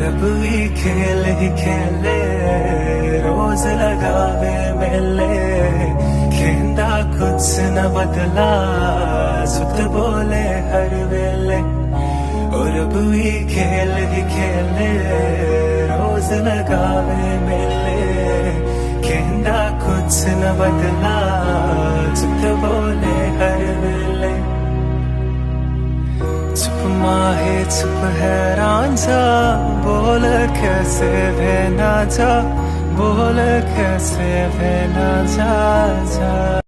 रब भी खेल ही खेले, रोज लगावे मेले, खेंदा कुछ न बदला, सुत बोले हर वेले। रब भी खेल ही खेले, रोज लगावे मेले, खेंदा कुछ न बदला, सुत बोले हर वेले। चुप माहे चुप है रांझा, बोल कैसे भेना जा, बोल कैसे भेना जा जा।